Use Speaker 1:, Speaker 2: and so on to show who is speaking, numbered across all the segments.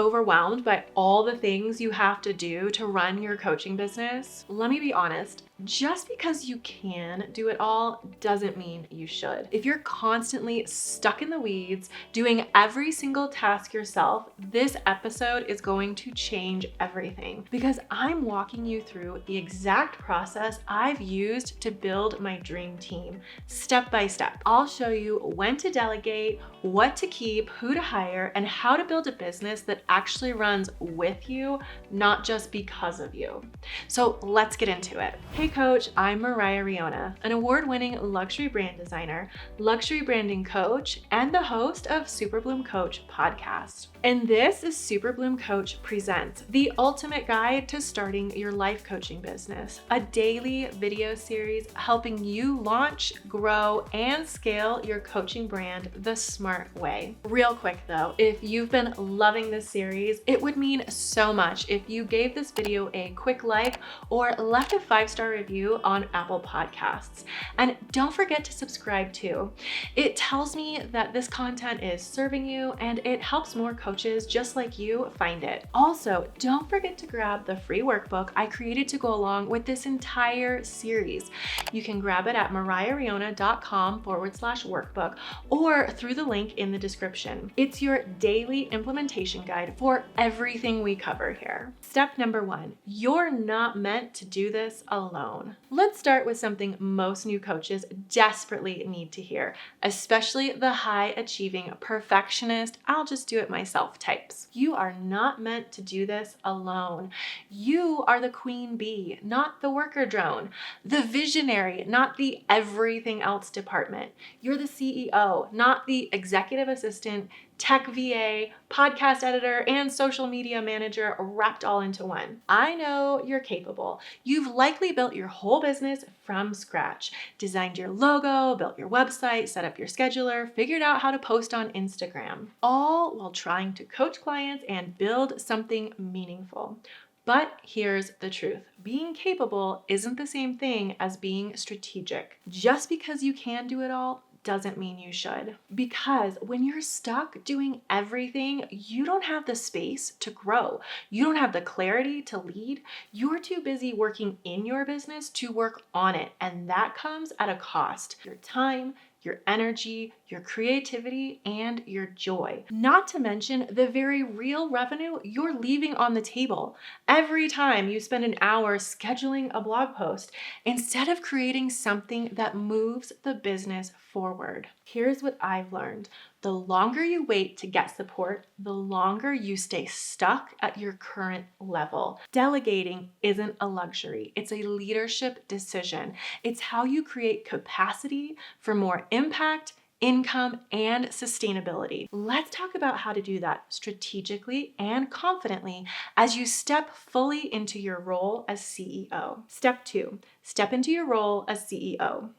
Speaker 1: overwhelmed by all the things you have to do to run your coaching business? Let me be honest. Just because you can do it all doesn't mean you should. If you're constantly stuck in the weeds, doing every single task yourself, this episode is going to change everything because I'm walking you through the exact process I've used to build my dream team, step by step. I'll show you when to delegate, what to keep, who to hire, and how to build a business that actually runs with you, not just because of you. So let's get into it. Hey coach, I'm Moriah Riona, an award-winning luxury brand designer, luxury branding coach, and the host of Super Bloom Coach podcast. And this is Super Bloom Coach Presents, the ultimate guide to starting your life coaching business, a daily video series helping you launch, grow, and scale your coaching brand the smart way. Real quick though, if you've been loving this series, it would mean so much if you gave this video a quick like or left a 5-star review on Apple Podcasts. And don't forget to subscribe too. It tells me that this content is serving you and it helps more coaches just like you find it. Also, don't forget to grab the free workbook I created to go along with this entire series. You can grab it at mariahriona.com/workbook or through the link in the description. It's your daily implementation guide for everything we cover here. Step number 1, you're not meant to do this alone. Let's start with something most new coaches desperately need to hear, especially the high-achieving perfectionist, I'll just do it myself types. You are not meant to do this alone. You are the queen bee, not the worker drone, the visionary, not the everything else department. You're the CEO, not the executive assistant, tech VA, podcast editor, and social media manager wrapped all into one. I know you're capable. You've likely built your whole business from scratch, designed your logo, built your website, set up your scheduler, figured out how to post on Instagram, all while trying to coach clients and build something meaningful. But here's the truth. Being capable isn't the same thing as being strategic. Just because you can do it all doesn't mean you should. Because when you're stuck doing everything, you don't have the space to grow. You don't have the clarity to lead. You're too busy working in your business to work on it. And that comes at a cost. Your time, your energy, your creativity, and your joy. Not to mention the very real revenue you're leaving on the table every time you spend an hour scheduling a blog post instead of creating something that moves the business forward. Here's what I've learned. The longer you wait to get support, the longer you stay stuck at your current level. Delegating isn't a luxury. It's a leadership decision. It's how you create capacity for more impact, income, and sustainability. Let's talk about how to do that strategically and confidently as you step fully into your role as CEO. Step 2, step into your role as CEO.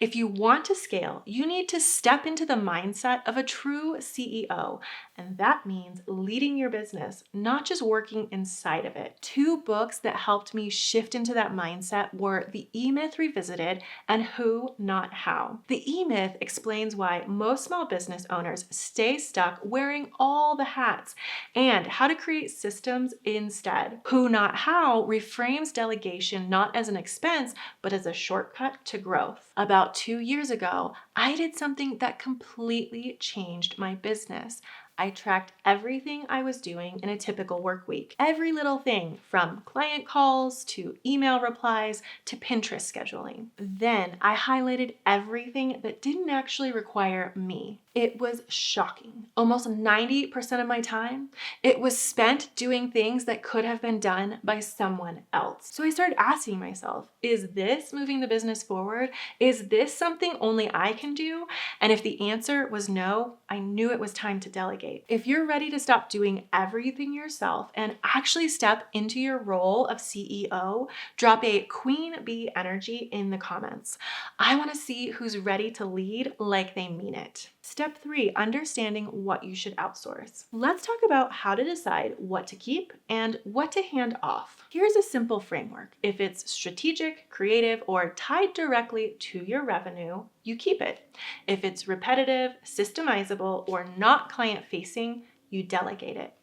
Speaker 1: If you want to scale, you need to step into the mindset of a true CEO, and that means leading your business, not just working inside of it. 2 books that helped me shift into that mindset were The E-Myth Revisited and Who, Not How. The E-Myth explains why most small business owners stay stuck wearing all the hats and how to create systems instead. Who, Not How reframes delegation not as an expense, but as a shortcut to growth. About 2 years ago, I did something that completely changed my business. I tracked everything I was doing in a typical work week. Every little thing from client calls to email replies to Pinterest scheduling. Then I highlighted everything that didn't actually require me. It was shocking. Almost 90% of my time, it was spent doing things that could have been done by someone else. So I started asking myself, is this moving the business forward? Is this something only I can do? And if the answer was no, I knew it was time to delegate. If you're ready to stop doing everything yourself and actually step into your role of CEO, drop a queen bee energy in the comments. I want to see who's ready to lead like they mean it. Step 3, understanding what you should outsource. Let's talk about how to decide what to keep and what to hand off. Here's a simple framework. If it's strategic, creative, or tied directly to your revenue, you keep it. If it's repetitive, systemizable, or not client-facing, you delegate it.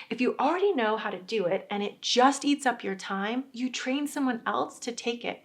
Speaker 1: If you already know how to do it and it just eats up your time, you train someone else to take it.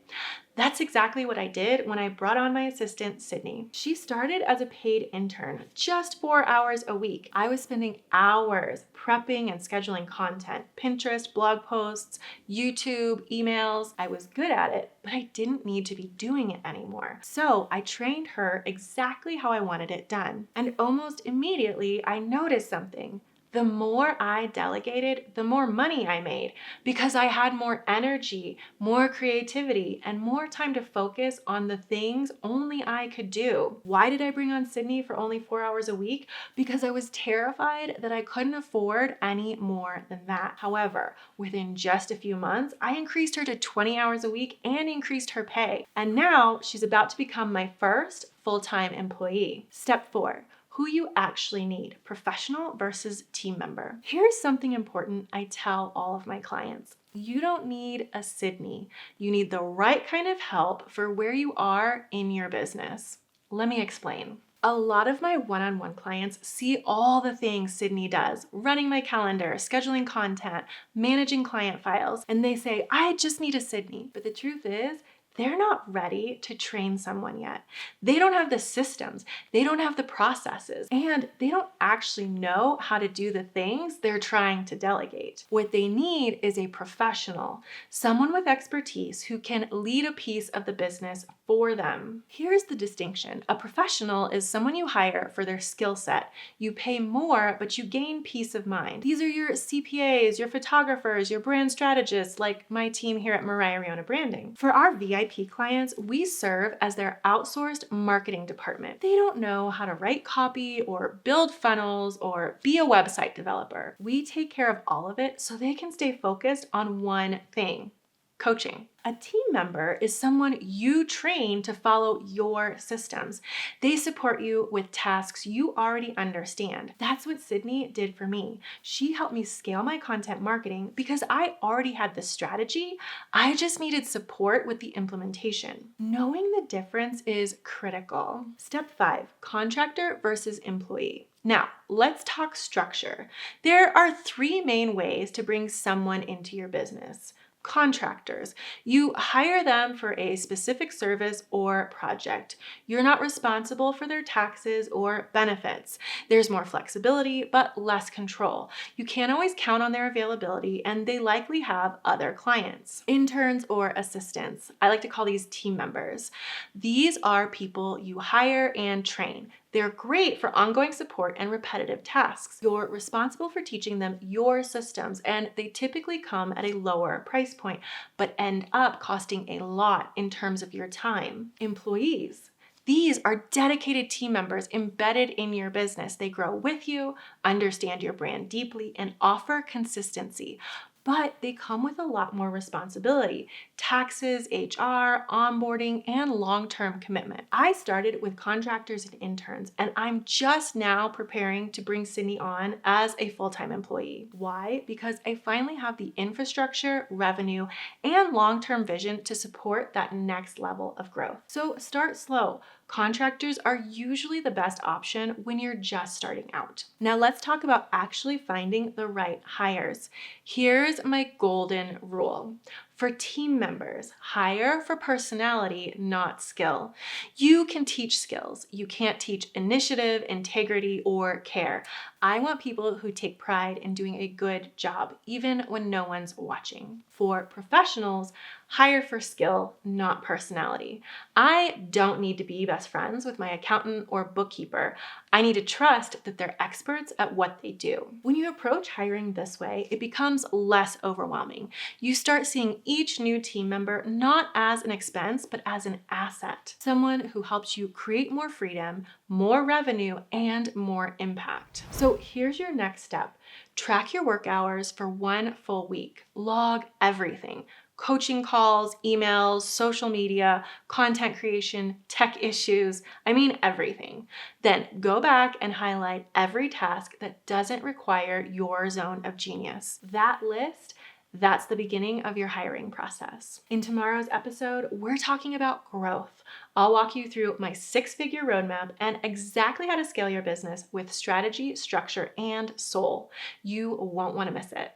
Speaker 1: That's exactly what I did when I brought on my assistant, Sydney. She started as a paid intern, just 4 hours a week. I was spending hours prepping and scheduling content, Pinterest, blog posts, YouTube, emails. I was good at it, but I didn't need to be doing it anymore. So I trained her exactly how I wanted it done. And almost immediately, I noticed something. The more I delegated, the more money I made because I had more energy, more creativity, and more time to focus on the things only I could do. Why did I bring on Sydney for only 4 hours a week? Because I was terrified that I couldn't afford any more than that. However, within just a few months, I increased her to 20 hours a week and increased her pay. And now she's about to become my first full-time employee. Step 4. Who you actually need, professional versus team member. Here's something important I tell all of my clients. You don't need a Sydney. You need the right kind of help for where you are in your business. Let me explain. A lot of my one-on-one clients see all the things Sydney does, running my calendar, scheduling content, managing client files, and they say, I just need a Sydney. But the truth is, they're not ready to train someone yet. They don't have the systems, they don't have the processes, and they don't actually know how to do the things they're trying to delegate. What they need is a professional, someone with expertise who can lead a piece of the business for them. Here's the distinction. A professional is someone you hire for their skill set. You pay more, but you gain peace of mind. These are your CPAs, your photographers, your brand strategists, like my team here at Moriah, Riona Branding. For our VIP clients, we serve as their outsourced marketing department. They don't know how to write copy or build funnels or be a website developer. We take care of all of it so they can stay focused on one thing: coaching. A team member is someone you train to follow your systems. They support you with tasks you already understand. That's what Sydney did for me. She helped me scale my content marketing because I already had the strategy. I just needed support with the implementation. Knowing the difference is critical. Step 5, contractor versus employee. Now, let's talk structure. There are 3 main ways to bring someone into your business. Contractors. You hire them for a specific service or project. You're not responsible for their taxes or benefits. There's more flexibility, but less control. You can't always count on their availability, and they likely have other clients. Interns or assistants. I like to call these team members. These are people you hire and train. They're great for ongoing support and repetitive tasks. You're responsible for teaching them your systems, and they typically come at a lower price point, but end up costing a lot in terms of your time. Employees. These are dedicated team members embedded in your business. They grow with you, understand your brand deeply, and offer consistency. But they come with a lot more responsibility: taxes, HR, onboarding, and long-term commitment. I started with contractors and interns, and I'm just now preparing to bring Sydney on as a full-time employee. Why? Because I finally have the infrastructure, revenue, and long-term vision to support that next level of growth. So start slow. Contractors are usually the best option when you're just starting out. Now let's talk about actually finding the right hires. Here's my golden rule. For team members, hire for personality, not skill. You can teach skills. You can't teach initiative, integrity, or care. I want people who take pride in doing a good job, even when no one's watching. For professionals, hire for skill, not personality. I don't need to be best friends with my accountant or bookkeeper. I need to trust that they're experts at what they do. When you approach hiring this way, it becomes less overwhelming. You start seeing each new team member not as an expense, but as an asset. Someone who helps you create more freedom, more revenue, and more impact. So here's your next step. Track your work hours for 1 full week. Log everything: coaching calls, emails, social media, content creation, tech issues, everything. Then go back and highlight every task that doesn't require your zone of genius. That list That's the beginning of your hiring process. In tomorrow's episode, we're talking about growth. I'll walk you through my 6-figure roadmap and exactly how to scale your business with strategy, structure, and soul. You won't want to miss it.